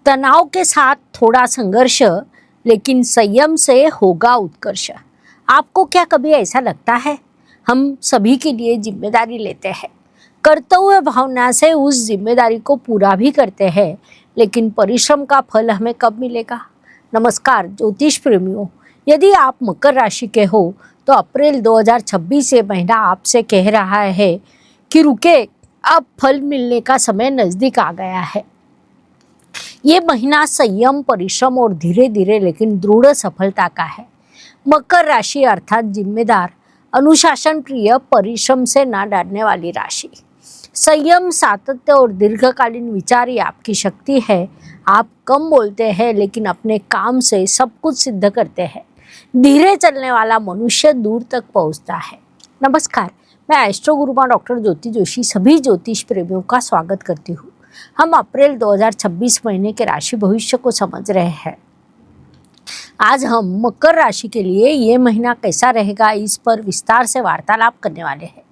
तनाव के साथ थोड़ा संघर्ष, लेकिन संयम से होगा उत्कर्ष। आपको क्या कभी ऐसा लगता है? हम सभी के लिए जिम्मेदारी लेते हैं, कर्तव्य भावना से उस जिम्मेदारी को पूरा भी करते हैं, लेकिन परिश्रम का फल हमें कब मिलेगा? नमस्कार ज्योतिष प्रेमियों, यदि आप मकर राशि के हो तो अप्रैल 2026 ये महीना आपसे कह रहा है कि रुके, अब फल मिलने का समय नज़दीक आ गया है। ये महीना संयम, परिश्रम और धीरे धीरे लेकिन दृढ़ सफलता का है। मकर राशि अर्थात जिम्मेदार, अनुशासन प्रिय, परिश्रम से ना डरने वाली राशि। संयम, सातत्य और दीर्घकालीन विचार ही आपकी शक्ति है। आप कम बोलते हैं लेकिन अपने काम से सब कुछ सिद्ध करते हैं। धीरे चलने वाला मनुष्य दूर तक पहुंचता है। नमस्कार, मैं एस्ट्रो गुरुमा डॉक्टर ज्योति जोशी सभी ज्योतिष प्रेमियों का स्वागत करती हूँ। हम अप्रैल 2026 महीने के राशि भविष्य को समझ रहे हैं। आज हम मकर राशि के लिए ये महीना कैसा रहेगा, इस पर विस्तार से वार्तालाप करने वाले हैं।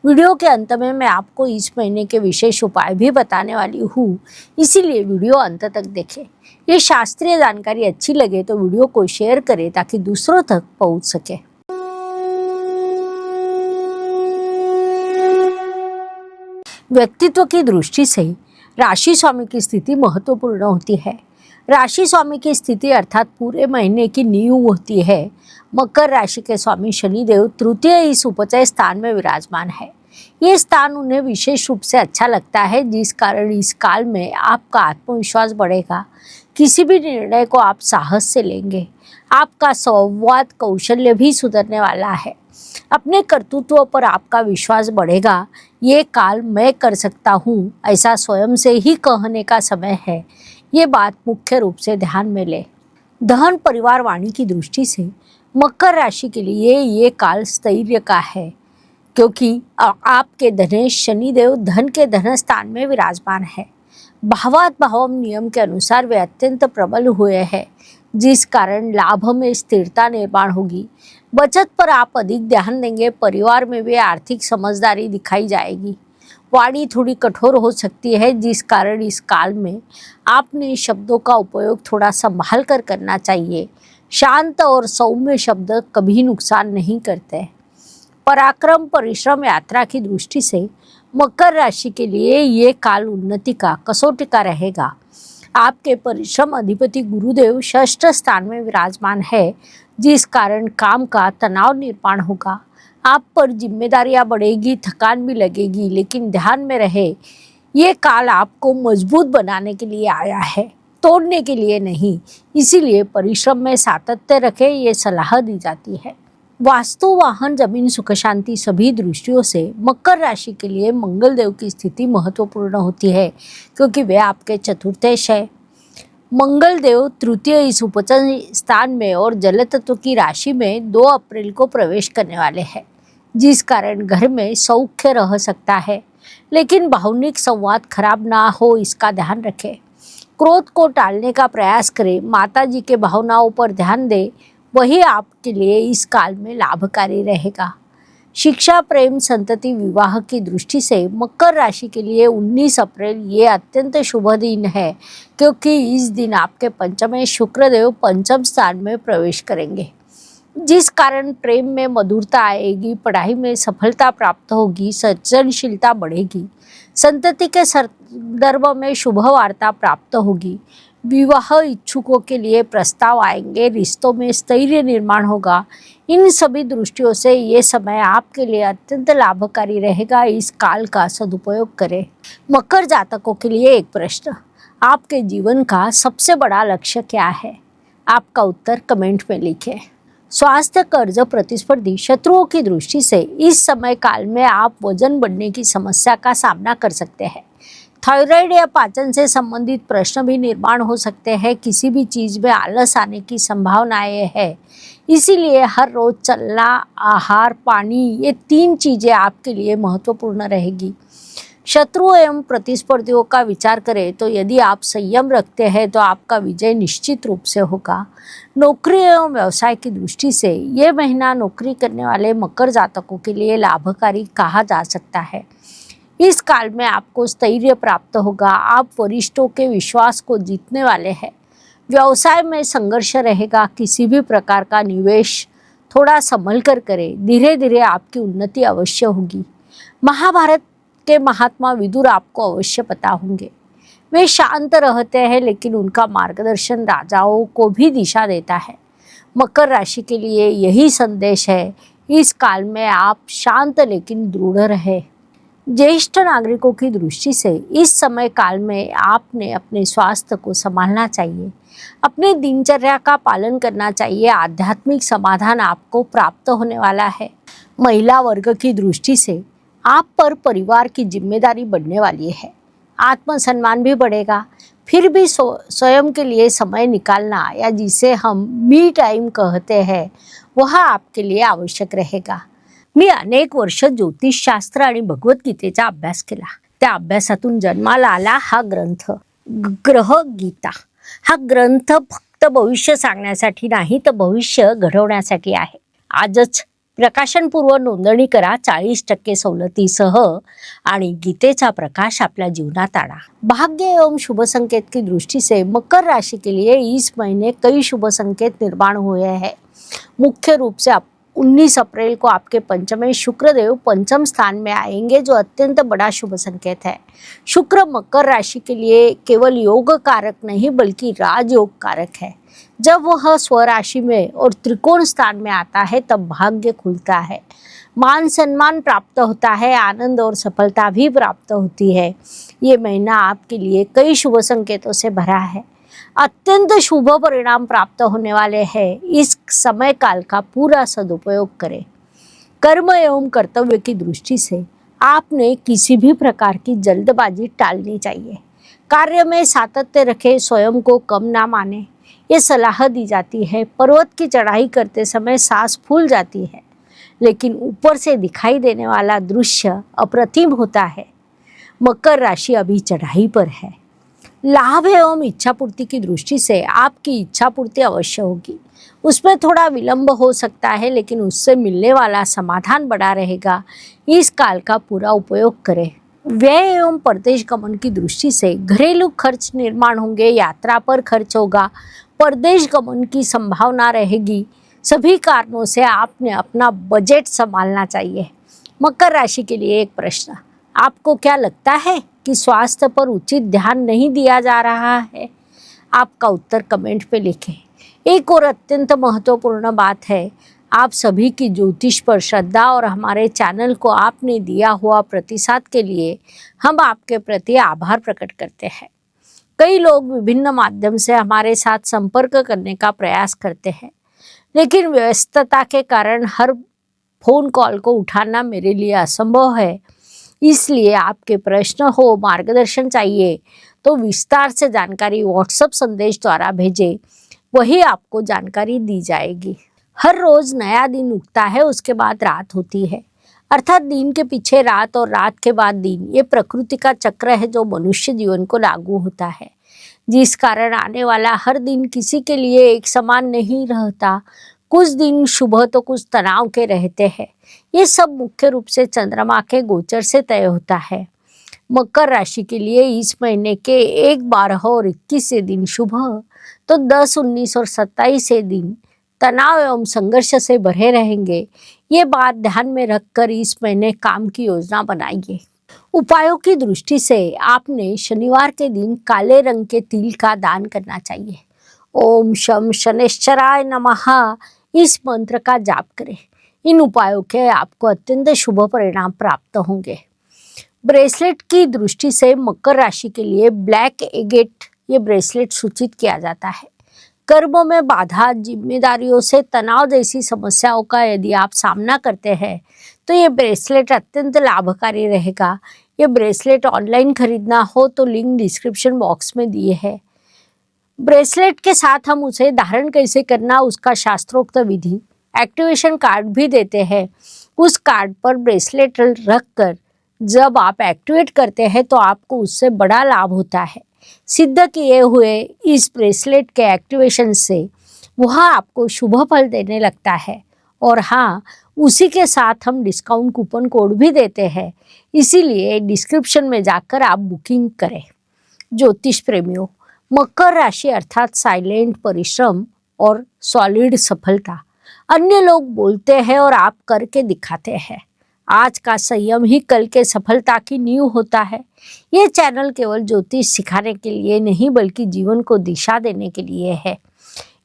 वीडियो के अंत में मैं आपको इस महीने के विशेष उपाय भी बताने वाली हूँ, इसीलिए वीडियो अंत तक देखें। ये शास्त्रीय जानकारी अच्छी लगे तो वीडियो को शेयर करें ताकि दूसरों तक पहुँच सके। व्यक्तित्व की दृष्टि से राशि स्वामी की स्थिति महत्वपूर्ण होती है। राशि स्वामी की स्थिति अर्थात पूरे महीने की नींव होती है। मकर राशि के स्वामी शनिदेव तृतीय इस उपचय स्थान में विराजमान है। ये स्थान उन्हें विशेष रूप से अच्छा लगता है, जिस कारण इस काल में आपका आत्मविश्वास बढ़ेगा। किसी भी निर्णय को आप साहस से लेंगे। आपका संवाद कौशल्य भी सुधरने वाला है। अपने कर्तृत्व पर आपका विश्वास बढ़ेगा। ये काल मैं कर सकता हूँ ऐसा स्वयं से ही कहने का समय है। ये बात मुख्य रूप से ध्यान में ले। धन, परिवार, वाणी की दृष्टि से मकर राशि के लिए ये काल स्थैर्य का है, क्योंकि आपके धनेश शनिदेव धन के धन स्थान में विराजमान है। भावात भावम नियम के अनुसार वे अत्यंत प्रबल हुए हैं, जिस कारण लाभ में स्थिरता निर्माण होगी। बचत पर आप अधिक ध्यान देंगे। परिवार में भी आर्थिक समझदारी दिखाई जाएगी। वाणी थोड़ी कठोर हो सकती है, जिस कारण इस काल में आपने शब्दों का उपयोग थोड़ा संभाल कर करना चाहिए। शांत और सौम्य शब्द कभी नुकसान नहीं करते। पराक्रम, परिश्रम, यात्रा की दृष्टि से मकर राशि के लिए ये काल उन्नति का, कसौटी का रहेगा। आपके परिश्रम अधिपति गुरुदेव षष्ठ स्थान में विराजमान है, जिस कारण काम का तनाव निर्माण होगा। आप पर जिम्मेदारियां बढ़ेगी, थकान भी लगेगी, लेकिन ध्यान में रहे ये काल आपको मजबूत बनाने के लिए आया है, तोड़ने के लिए नहीं। इसीलिए परिश्रम में सातत्य रखें, ये सलाह दी जाती है। वास्तु, वाहन, जमीन, सुख शांति सभी दृष्टियों से मकर राशि के लिए मंगल देव की स्थिति महत्वपूर्ण होती है, क्योंकि वे आपके चतुर्थेश है। मंगल देव तृतीय इस उपचय स्थान में और जल तत्व की राशि में 2 अप्रैल को प्रवेश करने वाले हैं, जिस कारण घर में सौख्य रह सकता है, लेकिन भावनिक संवाद खराब ना हो इसका ध्यान रखें। क्रोध को टालने का प्रयास करें। माता जी के भावनाओं पर ध्यान दें, वही आपके लिए इस काल में लाभकारी रहेगा। शिक्षा, प्रेम, संतति, विवाह की दृष्टि से मकर राशि के लिए 19 अप्रैल ये अत्यंत शुभ दिन है, क्योंकि इस दिन आपके पंचमे शुक्रदेव पंचम स्थान में प्रवेश करेंगे, जिस कारण प्रेम में मधुरता आएगी, पढ़ाई में सफलता प्राप्त होगी, सृजनशीलता बढ़ेगी। संतति के संदर्भ में शुभ वार्ता प्राप्त होगी। विवाह इच्छुकों के लिए प्रस्ताव आएंगे, रिश्तों में स्थैर्य निर्माण होगा। इन सभी दृष्टियों से ये समय आपके लिए अत्यंत लाभकारी रहेगा। इस काल का सदुपयोग करें। मकर जातकों के लिए एक प्रश्न, आपके जीवन का सबसे बड़ा लक्ष्य क्या है? आपका उत्तर कमेंट में लिखें। स्वास्थ्य, कर्ज, प्रतिस्पर्धी, शत्रुओं की दृष्टि से इस समय काल में आप वजन बढ़ने की समस्या का सामना कर सकते हैं। थायराइड या पाचन से संबंधित प्रश्न भी निर्माण हो सकते हैं। किसी भी चीज़ में आलस आने की संभावनाएं है, इसीलिए हर रोज चलना, आहार, पानी, ये 3 चीज़ें आपके लिए महत्वपूर्ण रहेगी। शत्रुओं एवं प्रतिस्पर्धियों का विचार करें तो यदि आप संयम रखते हैं तो आपका विजय निश्चित रूप से होगा। नौकरी एवं व्यवसाय की दृष्टि से ये महीना नौकरी करने वाले मकर जातकों के लिए लाभकारी कहा जा सकता है। इस काल में आपको स्थैर्य प्राप्त होगा। आप वरिष्ठों के विश्वास को जीतने वाले हैं। व्यवसाय में संघर्ष रहेगा। किसी भी प्रकार का निवेश थोड़ा संभल कर करें। धीरे धीरे आपकी उन्नति अवश्य होगी। महाभारत के महात्मा विदुर आपको अवश्य पता होंगे। वे शांत रहते हैं, लेकिन उनका मार्गदर्शन राजाओं को भी दिशा देता है। मकर राशि के लिए यही संदेश है। इस काल में आप शांत लेकिन दृढ़ रहे। ज्येष्ठ नागरिकों की दृष्टि से इस समय काल में आपने अपने स्वास्थ्य को संभालना चाहिए। अपने दिनचर्या का पालन करना चाहिए। आध्यात्मिक समाधान आपको प्राप्त होने वाला है। महिला वर्ग की दृष्टि से आप पर परिवार की जिम्मेदारी बढ़ने वाली है। आत्मसम्मान भी बढ़ेगा। फिर भी स्वयं के लिए समय निकालना, या जिसे हम मी टाइम कहते हैं, वह आपके लिए आवश्यक रहेगा। मी अनेक वर्ष ज्योतिषशास्त्र आणि भगवद्गीतेचा अभ्यास केला। त्या अभ्यासातून जन्माला आला हा ग्रंथ ग्रह गीता। हा ग्रंथ फक्त भविष्य सांगण्यासाठी नाही, तर भविष्य घडवण्यासाठी आहे। आजच प्रकाशनपूर्व नोंदणी करा 40% सवलतीसह आणि गीतेचा प्रकाश आपल्या जीवनात आणा। भाग्य एवं शुभ संकेत की दृष्टि से मकर राशि के लिए इस महीने कई शुभ संकेत निर्माण हुए हैं। मुख्य रूप से 19 अप्रैल को आपके पंचमे शुक्रदेव पंचम स्थान में आएंगे, जो अत्यंत बड़ा शुभ संकेत है। शुक्र मकर राशि के लिए केवल योग कारक नहीं, बल्कि राजयोग कारक है। जब वह स्वराशि में और त्रिकोण स्थान में आता है, तब भाग्य खुलता है, मान सम्मान प्राप्त होता है, आनंद और सफलता भी प्राप्त होती है। ये महीना आपके लिए कई शुभ संकेतों से भरा है। अत्यंत शुभ परिणाम प्राप्त होने वाले हैं। इस समय काल का पूरा सदुपयोग करें। कर्म एवं कर्तव्य की दृष्टि से आपने किसी भी प्रकार की जल्दबाजी टालनी चाहिए। कार्य में सातत्य रखें, स्वयं को कम ना माने, ये सलाह दी जाती है। पर्वत की चढ़ाई करते समय सांस फूल जाती है, लेकिन ऊपर से दिखाई देने वाला दृश्य अप्रतिम होता है। मकर राशि अभी चढ़ाई पर है। लाभ एवं इच्छा पूर्ति की दृष्टि से आपकी इच्छा पूर्ति अवश्य होगी। उसमें थोड़ा विलंब हो सकता है, लेकिन उससे मिलने वाला समाधान बड़ा रहेगा। इस काल का पूरा उपयोग करें। व्यय एवं परदेश गमन की दृष्टि से घरेलू खर्च निर्माण होंगे। यात्रा पर खर्च होगा। परदेश गमन की संभावना रहेगी। सभी कारणों से आपने अपना बजट संभालना चाहिए। मकर राशि के लिए एक प्रश्न, आपको क्या लगता है कि स्वास्थ्य पर उचित ध्यान नहीं दिया जा रहा है? आपका उत्तर कमेंट पे लिखें। एक और अत्यंत महत्वपूर्ण बात है, आप सभी की ज्योतिष पर श्रद्धा और हमारे चैनल को आपने दिया हुआ प्रतिसाद के लिए हम आपके प्रति आभार प्रकट करते हैं। कई लोग विभिन्न माध्यम से हमारे साथ संपर्क करने का प्रयास करते हैं, लेकिन व्यस्तता के कारण हर फोन कॉल को उठाना मेरे लिए असंभव है। इसलिए आपके प्रश्न हो, मार्गदर्शन चाहिए, तो विस्तार से जानकारी व्हाट्सएप संदेश द्वारा भेजें, वही आपको जानकारी दी जाएगी। हर रोज नया दिन उगता है, उसके बाद रात होती है, अर्थात दिन के पीछे रात और रात के बाद दिन। ये प्रकृति का चक्र है जो मनुष्य जीवन को लागू होता है, जिस कारण आने वाला हर दिन किसी के लिए एक समान नहीं रहता। कुछ दिन शुभ तो कुछ तनाव के रहते हैं। ये सब मुख्य रूप से चंद्रमा के गोचर से तय होता है। मकर राशि के लिए इस महीने के 1, 12 और 21 से दिन शुभ, तो 10, 19 और 27 से दिन तनाव एवं संघर्ष से भरे रहेंगे। ये बात ध्यान में रखकर इस महीने काम की योजना बनाइए। उपायों की दृष्टि से आपने शनिवार के दिन काले रंग के तिल का दान करना चाहिए। ओम शम शनैश्चराय नमः, इस मंत्र का जाप करें। इन उपायों के आपको अत्यंत शुभ परिणाम प्राप्त होंगे। ब्रेसलेट की दृष्टि से मकर राशि के लिए ब्लैक एगेट ये ब्रेसलेट सूचित किया जाता है। कर्मों में बाधा, जिम्मेदारियों से तनाव जैसी समस्याओं का यदि आप सामना करते हैं, तो ये ब्रेसलेट अत्यंत लाभकारी रहेगा। ये ब्रेसलेट ऑनलाइन खरीदना हो तो लिंक डिस्क्रिप्शन बॉक्स में दिए है। ब्रेसलेट के साथ हम उसे धारण कैसे करना, उसका शास्त्रोक्त विधि, एक्टिवेशन कार्ड भी देते हैं। उस कार्ड पर ब्रेसलेट रखकर जब आप एक्टिवेट करते हैं तो आपको उससे बड़ा लाभ होता है। सिद्ध किए हुए इस ब्रेसलेट के एक्टिवेशन से वह आपको शुभ फल देने लगता है। और हाँ, उसी के साथ हम डिस्काउंट कूपन कोड भी देते हैं, इसीलिए डिस्क्रिप्शन में जाकर आप बुकिंग करें। ज्योतिष प्रेमियों, मकर राशि अर्थात साइलेंट परिश्रम और सॉलिड सफलता। अन्य लोग बोलते हैं और आप करके दिखाते हैं। आज का संयम ही कल के सफलता की नींव होता है। ये चैनल केवल ज्योतिष सिखाने के लिए नहीं बल्कि जीवन को दिशा देने के लिए है।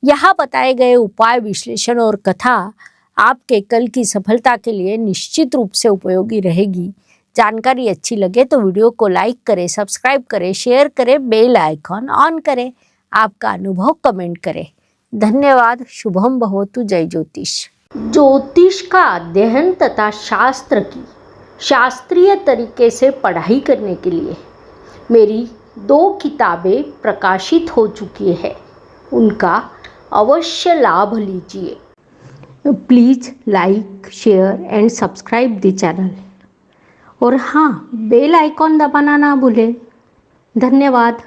यहाँ बताए गए उपाय, विश्लेषण और कथा आपके कल की सफलता के लिए निश्चित रूप से उपयोगी रहेगी। जानकारी अच्छी लगे तो वीडियो को लाइक करें, सब्सक्राइब करें, शेयर करें, बेल आइकॉन ऑन करें, आपका अनुभव कमेंट करें। धन्यवाद। शुभम भवतु। जय ज्योतिष। ज्योतिष का अध्ययन तथा शास्त्र की शास्त्रीय तरीके से पढ़ाई करने के लिए मेरी 2 किताबें प्रकाशित हो चुकी है, उनका अवश्य लाभ लीजिए। Please like, share and subscribe the channel. और हाँ, बेल आइकॉन दबाना ना भूलें। धन्यवाद।